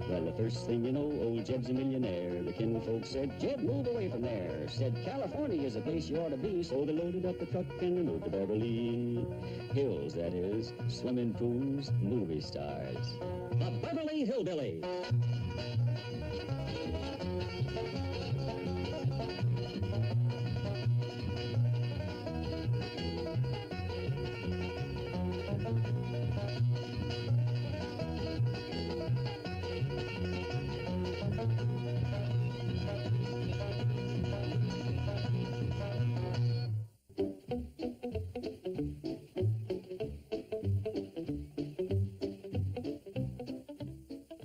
Well, the first thing you know, old Jed's a millionaire. The kinfolk said, Jed, move away from there. Said, California is a place you ought to be. So they loaded up the truck and they moved to Beverly Hills, that is. Swimming pools, movie stars. The Beverly Hillbillies.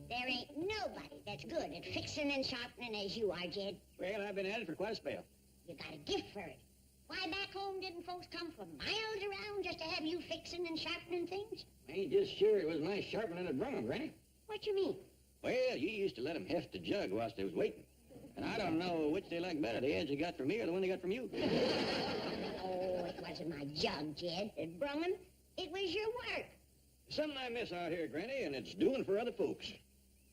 There ain't nobody that's good at fixing and sharpening as you are, Jed. Well, I've been at it for quite a spell. You got a gift for it. Why, back home, didn't folks come from miles around just to have you fixing and sharpening things? I ain't just sure it was my sharpening a drum, Granny. What you mean? Well, you used to let 'em heft the jug whilst they was waiting. And I don't know which they like better, the edge they got from me or the one they got from you. Oh, it wasn't my jug, Jed, that brung 'em. It was your work. Something I miss out here, Granny, and it's doing for other folks.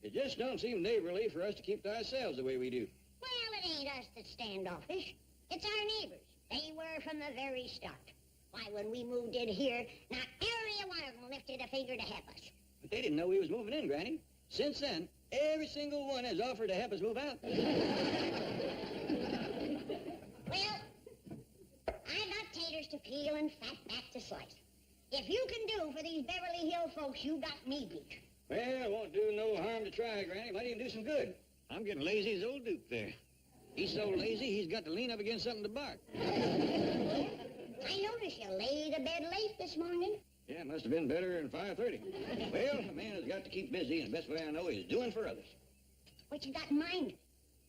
It just don't seem neighborly for us to keep to ourselves the way we do. Well, it ain't us that's standoffish. It's our neighbors. They were from the very start. Why, when we moved in here, not every one of them lifted a finger to help us. But they didn't know we was moving in, Granny. Since then, every single one has offered to help us move out. Well, I got taters to peel and fat back to slice. If you can do for these Beverly Hill folks, you got me beat. Well, it won't do no harm to try, Granny. Might even do some good. I'm getting lazy as old Duke there. He's so lazy, he's got to lean up against something to bark. I noticed you laid a bed late this morning. Yeah, it must have been better than 5:30. Well, a man has got to keep busy, and the best way I know is doing for others. What you got in mind?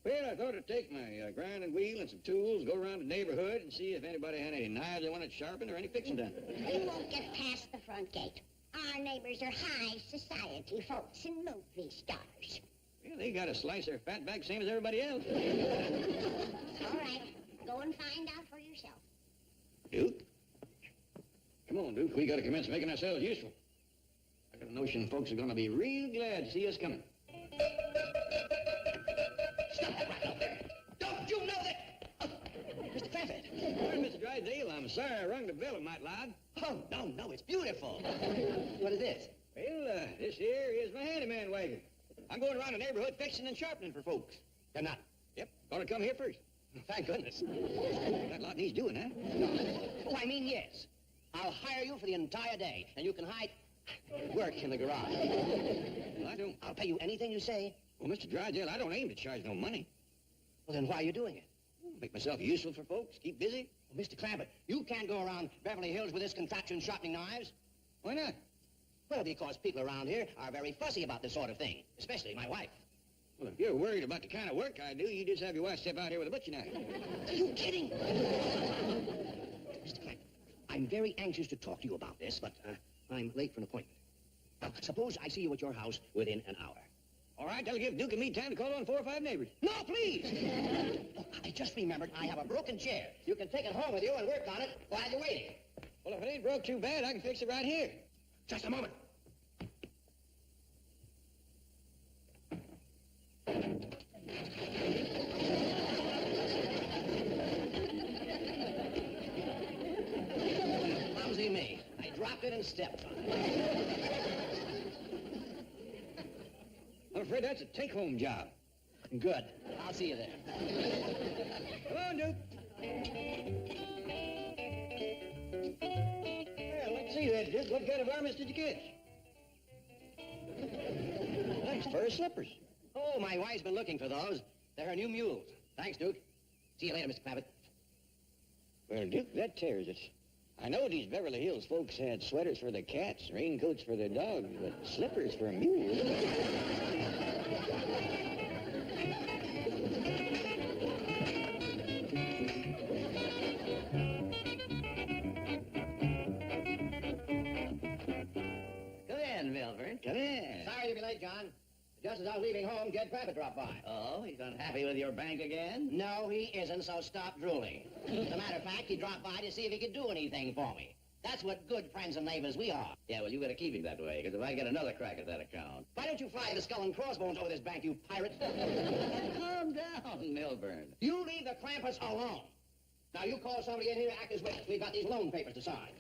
Well, I thought I'd take my grinding wheel and some tools, go around the neighborhood and see if anybody had any knives they wanted sharpened or any fixing done. You won't get past the front gate. Our neighbors are high society folks and movie stars. Well, they got to slice their fat back same as everybody else. All right, go and find out for yourself. Duke? Come on, Duke. We got to commence making ourselves useful. I got a notion folks are going to be real glad to see us coming. Stop that right out there. Don't you know that? Mr. Crampett. Well, Mr. Drysdale, I'm sorry I rung the bell a mite loud. Oh, no, it's beautiful. What is this? Well, this here is my handyman wagon. I'm going around the neighborhood fixing and sharpening for folks. You're not. Yep, gonna come here first. Thank goodness. Got a lot needs doing, huh? Oh, I mean, yes. I'll hire you for the entire day, and you can hide work in the garage. Well, I'll pay you anything you say. Well, Mr. Drysdale, I don't aim to charge no money. Well, then why are you doing it? Make myself useful for folks, keep busy. Well, Mr. Clampett, you can't go around Beverly Hills with this contraption sharpening knives. Why not? Well, because people around here are very fussy about this sort of thing, especially my wife. Well, if you're worried about the kind of work I do, you just have your wife step out here with a butcher knife. Are you kidding? Mr. Clampett, I'm very anxious to talk to you about this, but I'm late for an appointment. Now, suppose I see you at your house within an hour. All right, that'll give Duke and me time to call on 4 or 5 neighbors. No, please! Oh, I just remembered I have a broken chair. You can take it home with you and work on it while you're waiting. Well, if it ain't broke too bad, I can fix it right here. Just a moment. Clumsy me. I dropped it and stepped on it. I'm afraid that's a take-home job. Good. I'll see you there. Come on, Duke. Well, let's see that, Duke. What kind of varmints did you catch? Nice fur slippers. Oh, my wife's been looking for those. They're her new mules. Thanks, Duke. See you later, Mr. Clampett. Well, Duke, that tears it. I know these Beverly Hills folks had sweaters for their cats, raincoats for their dogs, but slippers for mules. Come in, Milford. Come in. Sorry to be late, John. Just as I was leaving home, Jed Clampett dropped by. Oh, he's unhappy with your bank again? No, he isn't, so stop drooling. As a matter of fact, he dropped by to see if he could do anything for me. That's what good friends and neighbors we are. Yeah, well, you better keep him that way, because if I get another crack at that account... Why don't you fly the skull and crossbones over this bank, you pirate? Calm down, Milburn. You leave the Krampus alone. Now, you call somebody in here to act as witness. We've got these loan papers to sign.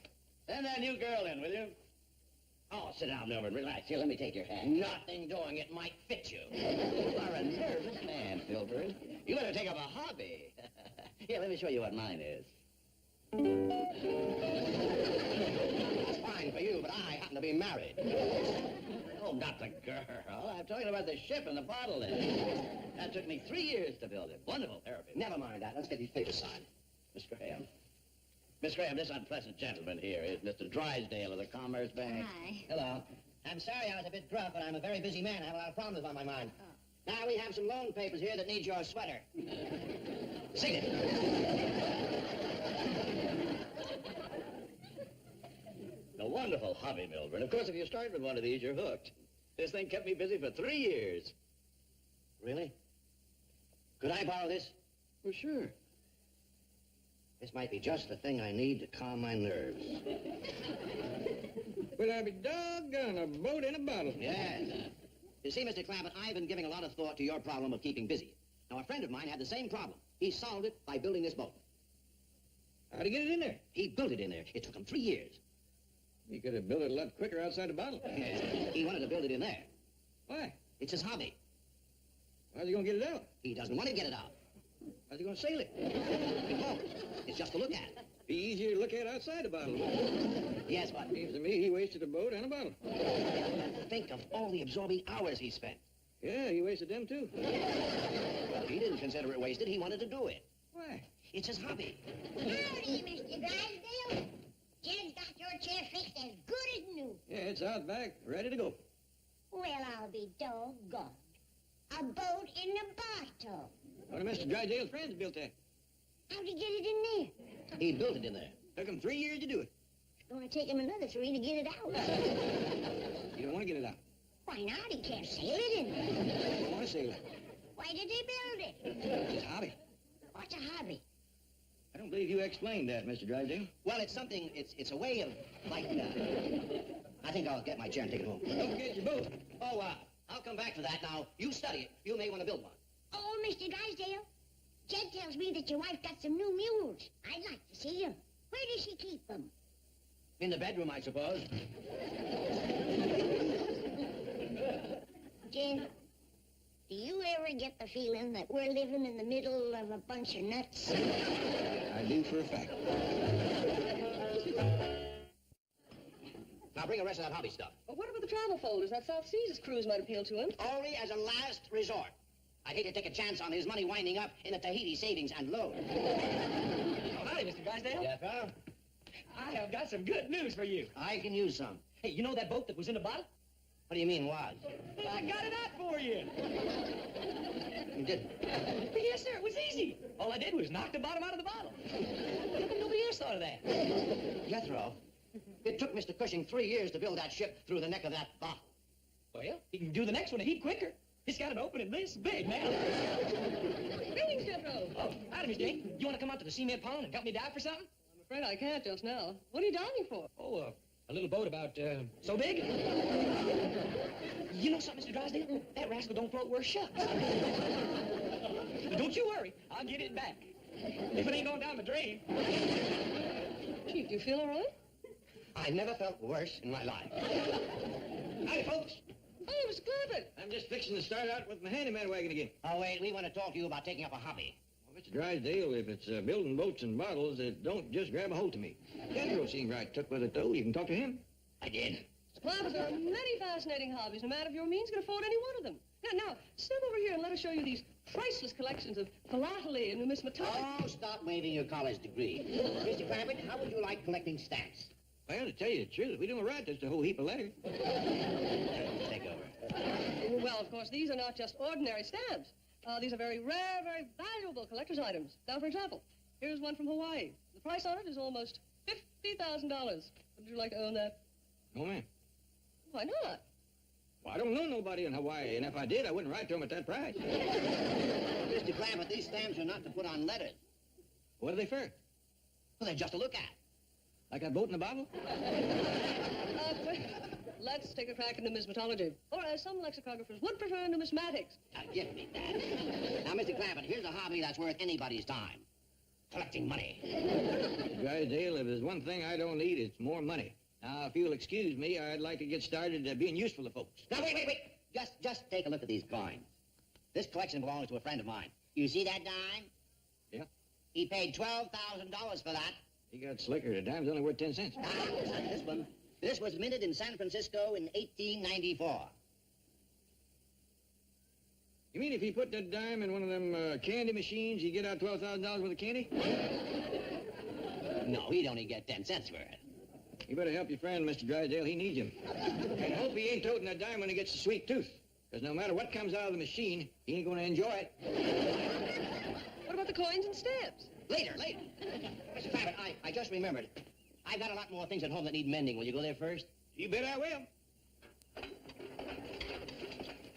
Send that new girl in, will you? Oh, sit down, Milburn. Relax. Here, let me take your hand. Nothing doing. It might fit you. You are a nervous man, Milburn. You better take up a hobby. Here, let me show you what mine is. That's fine for you, but I happen to be married. Oh, not the girl. I'm talking about the ship and the bottle in it. That took me 3 years to build it. Wonderful therapy. Never mind that. Let's get these papers signed. Miss Graham. Miss Graham, this unpleasant gentleman here is Mr. Drysdale of the Commerce Bank. Hi. Hello. I'm sorry I was a bit gruff, but I'm a very busy man. I have a lot of problems on my mind. Now, we have some loan papers here that need your sweater. Sing it. A wonderful hobby, Milburn. Of course, if you start with one of these, you're hooked. This thing kept me busy for 3 years. Really? Could I borrow this? Well, sure. This might be just the thing I need to calm my nerves. But I'd be doggone a boat in a bottle. Yes. You see, Mr. Clampett, I've been giving a lot of thought to your problem of keeping busy. Now, a friend of mine had the same problem. He solved it by building this boat. How'd he get it in there? He built it in there. It took him 3 years. He could have built it a lot quicker outside the bottle. Yes. He wanted to build it in there. Why? It's his hobby. How's he gonna get it out? He doesn't want to get it out. How's he gonna sail it? It won't. It's just to look at. Be easier to look at outside the bottle. Yes, but Seems to me he wasted a boat and a bottle. think of all the absorbing hours he spent. Yeah, he wasted them too. Well, he didn't consider it wasted. He wanted to do it. Why? It's his hobby. Howdy, Mr. Drysdale. Jed's got your chair fixed as good as new. Yeah, it's out back, ready to go. Well, I'll be doggone. A boat in a bathtub. One of Mr. Drysdale's friends built that. How'd he get it in there? He built it in there. Took him 3 years to do it. It's gonna take him another 3 to get it out. You don't want to get it out. Why not? He can't sail it in there. You don't want to sail it. Why did he build it? It's his hobby. What's a hobby? I don't believe you explained that, Mr. Drysdale. Well, it's something, it's a way of, like, I think I'll get my chair and take it home. Don't forget your boat. Oh, I'll come back to that. Now, you study it. You may want to build one. Oh, Mr. Drysdale. Jed tells me that your wife got some new mules. I'd like to see them. Where does she keep them? In the bedroom, I suppose. Jed, do you ever get the feeling that we're living in the middle of a bunch of nuts? I do for a fact. Now, bring the rest of that hobby stuff. Well, what about the travel folders? That South Seas cruise might appeal to him. Only as a last resort. I'd hate to take a chance on his money winding up in the Tahiti savings and loan. Oh, howdy, Mr. Drysdale. Yes, sir? I have got some good news for you. I can use some. Hey, you know that boat that was in the bottle? What do you mean, was? I got it out for you. You didn't. Yes, sir, it was easy. All I did was knock the bottom out of the bottle. How come nobody else thought of that? Jethro, it took Mr. Cushing 3 years to build that ship through the neck of that bottle. Well, he can do the next one a heap quicker. It's got an opening this big now. Greetings, Jethro. Oh, howdy, Miss Jane. You want to come out to the cement pond and help me dive for something? I'm afraid I can't just now. What are you diving for? Oh, a little boat about, so big. You know something, Mr. Drysdale? That rascal don't float worth shucks. But don't you worry. I'll get it back. If it ain't going down the drain. Chief, do you feel all right? I never felt worse in my life. Howdy, folks. Oh, Mr. Clampett. I'm just fixing to start out with my handyman wagon again. Oh, wait, we want to talk to you about taking up a hobby. Well, Mr. Drysdale, if it's building boats and bottles, don't just grab a hold to me. Jethro seemed right took with it, though. You can talk to him. I did. Mr. Clampett, there are many fascinating hobbies. No matter of your means can afford any one of them. Now, step over here and let us show you these priceless collections of philately and numismatics. Oh, stop waving your college degree. Mr. Clampett, how would you like collecting stamps? Well, to tell you the truth, we don't write just a whole heap of letters. Take over. Well, of course, these are not just ordinary stamps. These are very rare, very valuable collector's items. Now, for example, here's one from Hawaii. The price on it is almost $50,000. Would you like to own that? No, ma'am. Why not? Well, I don't know nobody in Hawaii, and if I did, I wouldn't write to them at that price. Mr. Clampett, these stamps are not to put on letters. What are they for? Well, they're just to look at. Like that boat in the bottle? Let's take a crack at numismatology. Or as some lexicographers would prefer, numismatics. Now, give me that. Now, Mr. Clampett, here's a hobby that's worth anybody's time. Collecting money. Drysdale, if there's one thing I don't need, it's more money. Now, if you'll excuse me, I'd like to get started being useful to folks. Now, wait. Just take a look at these drawings. This collection belongs to a friend of mine. You see that dime? Yeah. He paid $12,000 for that. He got slicker. The dime's only worth 10 cents. This was minted in San Francisco in 1894. You mean if you put that dime in one of them candy machines, you get out $12,000 worth of candy? No, he'd only get 10 cents for it. You better help your friend, Mr. Drysdale. He needs him. And hope he ain't toting that dime when he gets a sweet tooth. Because no matter what comes out of the machine, he ain't going to enjoy it. What about the coins and stamps? Later. Mr. Clampett, I just remembered. I've got a lot more things at home that need mending. Will you go there first? You bet I will.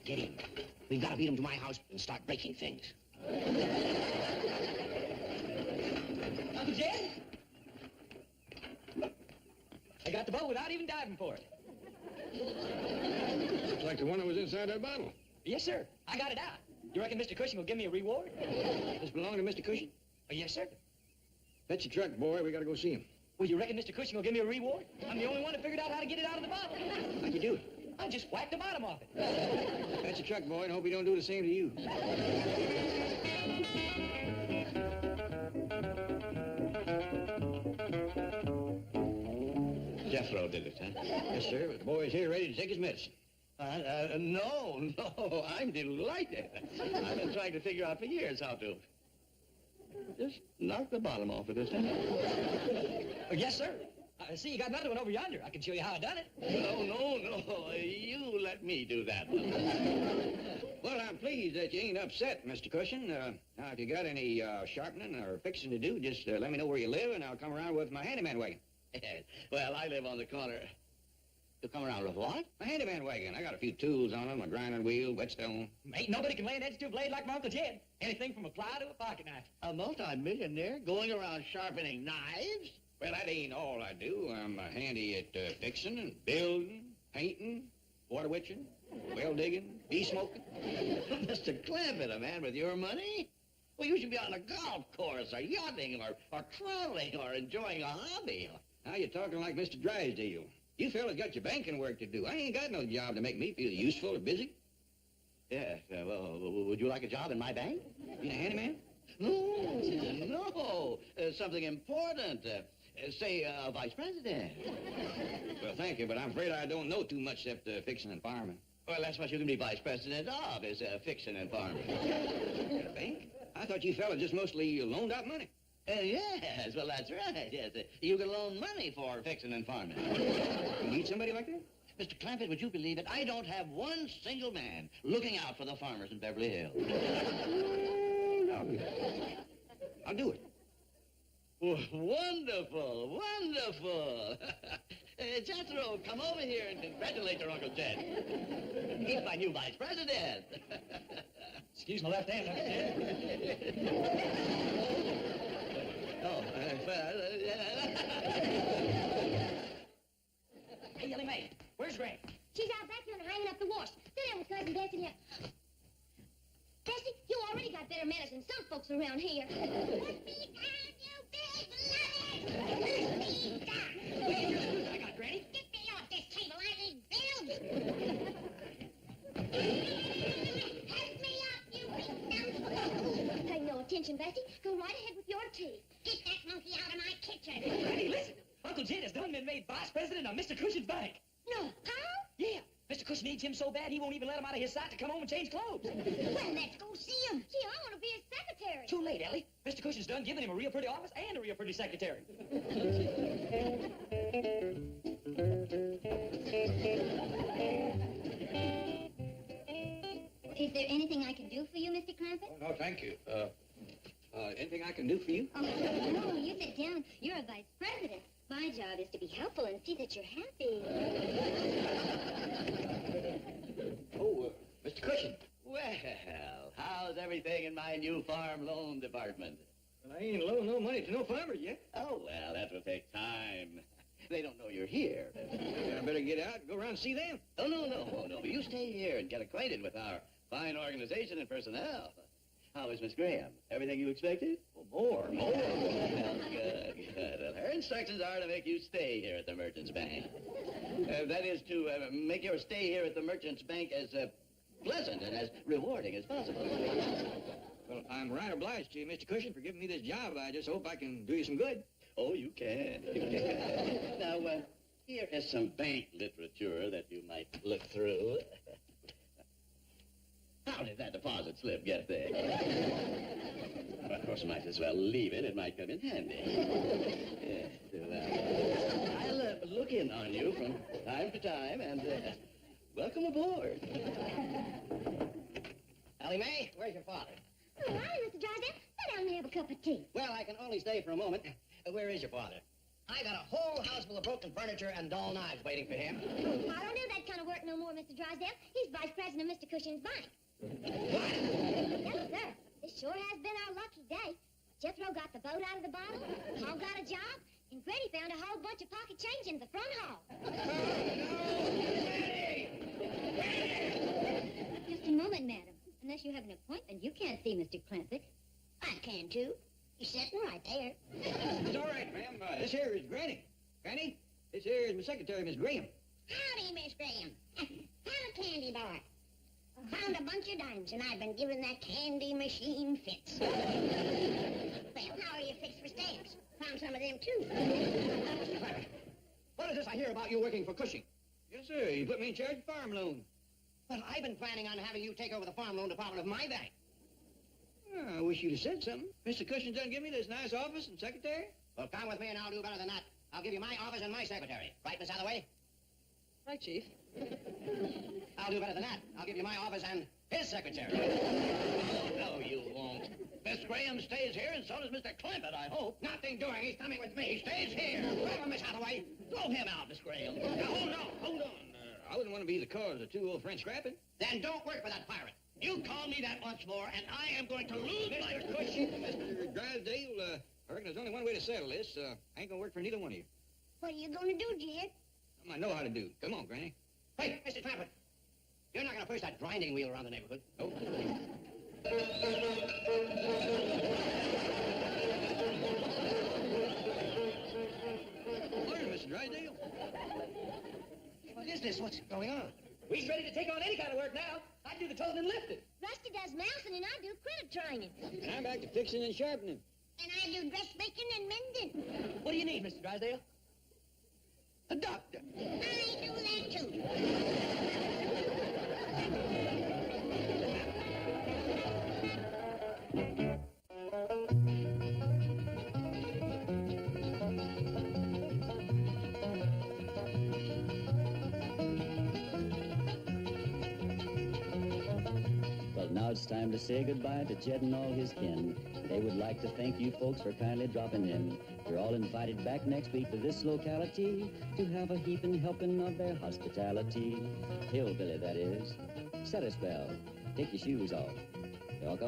Get him. We've got to beat him to my house and start breaking things. Uncle Jed? I got the boat without even diving for it. Looks like the one that was inside that bottle. Yes, sir. I got it out. You reckon Mr. Cushing will give me a reward? This belong to Mr. Cushing? Yes, sir. Fetch your truck, boy. We got to go see him. Well, you reckon Mr. Cushing will give me a reward? I'm the only one that figured out how to get it out of the bottle. How'd you do it? I just whacked the bottom off it. Fetch your truck, boy, and hope he don't do the same to you. Jethro did it, huh? Yes, sir. The boy's here ready to take his medicine. No, I'm delighted. I've been trying to figure out for years how to just knock the bottom off of this thing. Yes, sir. See, you got another one over yonder. I can show you how I done it. No. You let me do that. Well, I'm pleased that you ain't upset, Mr. Cushing. Now, if you got any sharpening or fixing to do, just let me know where you live, and I'll come around with my handyman wagon. Well, I live on the corner. You come around with what? My handyman wagon. I got a few tools on it, a grinding wheel, whetstone. Ain't nobody can lay an edge to a blade like my Uncle Jed. Anything from a ply to a pocket knife. A multi-millionaire going around sharpening knives? Well, that ain't all I do. I'm handy at fixing and building, painting, water witching, well digging, bee smoking. Mr. Clampett, a man with your money? Well, you should be on a golf course or yachting or traveling or enjoying a hobby. Now you're talking like Mr. Drysdale. You fellas got your banking work to do. I ain't got no job to make me feel useful or busy. Yes, well, would you like a job in my bank? You a handyman? No, something important. Say, vice president. Well, thank you, but I'm afraid I don't know too much except fixing and farming. Well, that's what you can be vice president of, is fixing and farming. A bank? I thought you fellas just mostly loaned out money. Yes, well, that's right. Yes, you can loan money for fixing and farming. You need somebody like that? Mr. Clampett, would you believe it? I don't have one single man looking out for the farmers in Beverly Hills. I'll do it. Wonderful. Jethro, come over here and congratulate your Uncle Jed. He's my new vice president. Excuse my left hand, Uncle Jed. Hey, Yelly May, where's Granny? She's out back there hanging up the wash. Sit down with Cousin Bessie here. Bessie, you already got better manners than some folks around here. Put me down, you big lummox! Put me down! Wait, here's the food I got, Granny. Get me off this table. I need bills. Help me up, you big dumb. Pay no attention, Bessie. Go right ahead with your tea. Get that monkey out of my kitchen. Granny, listen. Uncle Jed has done been made vice president of Mr. Cushing's bank. No, how? Yeah. Mr. Cushing needs him so bad he won't even let him out of his sight to come home and change clothes. Well, let's go see him. Gee, I want to be his secretary. Too late, Ellie. Mr. Cushing's done giving him a real pretty office and a real pretty secretary. Is there anything I can do for you, Mr. Clampett? Oh, no, thank you. Anything I can do for you? Oh, no, you sit down. You're a vice president. My job is to be helpful and see that you're happy. Oh, Mr. Cushing. Well, how's everything in my new farm loan department? Well, I ain't loaned no money to no farmers yet. Oh, well, that will take time. They don't know you're here. I better get out and go around and see them. Oh, no. You stay here and get acquainted with our fine organization and personnel. How is Miss Graham? Everything you expected? Oh, more. Well, good. Well, her instructions are to make you stay here at the Merchants Bank. That is to make your stay here at the Merchants Bank as pleasant and as rewarding as possible. Well, I'm right obliged to you, Mr. Cushion, for giving me this job. I just hope I can do you some good. Oh, you can. Now, here is some bank literature that you might look through. How did that deposit slip get there? Well, of course, might as well leave it. It might come in handy. I'll look in on you from time to time, and welcome aboard. Allie Mae, where's your father? Oh, hi, Mr. Drysdale. Sit down and have a cup of tea. Well, I can only stay for a moment. Where is your father? I got a whole house full of broken furniture and dull knives waiting for him. Oh, I don't do that kind of work no more, Mr. Drysdale. He's vice president of Mr. Cushing's bank. What? Yes, sir. This sure has been our lucky day. Jethro got the boat out of the bottle, Paul got a job, and Gritty found a whole bunch of pocket change in the front hall. Just a moment, madam. Unless you have an appointment, you can't see Mr. Clancy. I can, too. He's sitting right there. It's all right, ma'am. This here is Granny. Granny, this here is my secretary, Miss Graham. Howdy, Miss Graham. Have a candy bar. Found a bunch of dimes, and I've been giving that candy machine fits. Well, how are you fixed for stamps? Found some of them, too. What is this I hear about you working for Cushing? Yes, sir. You put me in charge of farm loan. Well, I've been planning on having you take over the farm loan department of my bank. I wish you'd have said something. Mr. Cushing doesn't give me this nice office and secretary. Well, come with me and I'll do better than that. I'll give you my office and my secretary. Right, Miss Hathaway? Right, Chief. I'll do better than that. I'll give you my office and his secretary. No, you won't. Miss Graham stays here, and so does Mr. Clement, I hope. Nothing doing. He's coming with me. He stays here. Come, Miss Hathaway. Throw him out, Miss Graham. Now, hold on. I wouldn't want to be the cause of two old friends scrapping. Then don't work for that pirate. You call me that once more, and I am going to lose my... Mr. Cushing, Mr. Drysdale, I reckon there's only one way to settle this. I ain't gonna work for neither one of you. What are you going to do, Jed? Something I know how to do. Come on, Granny. Hey, Mr. Clampett. You're not going to push that grinding wheel around the neighborhood. Oh. Morning, Mr. Drysdale. What is this? What's going on? We's ready to take on any kind of work now. I do the toting and lifting. Rusty does mousing, and I do critter training. And I'm back to fixing and sharpening. And I do dressmaking and mending. What do you need, Mr. Drysdale? A doctor. I do that, too. Well, now it's time to say goodbye to Jed and all his kin. They would like to thank you folks for kindly dropping in. You're all invited back next week to this locality to have a heaping helping of their hospitality. Hillbilly, that is. Set a spell. Take your shoes off. They all come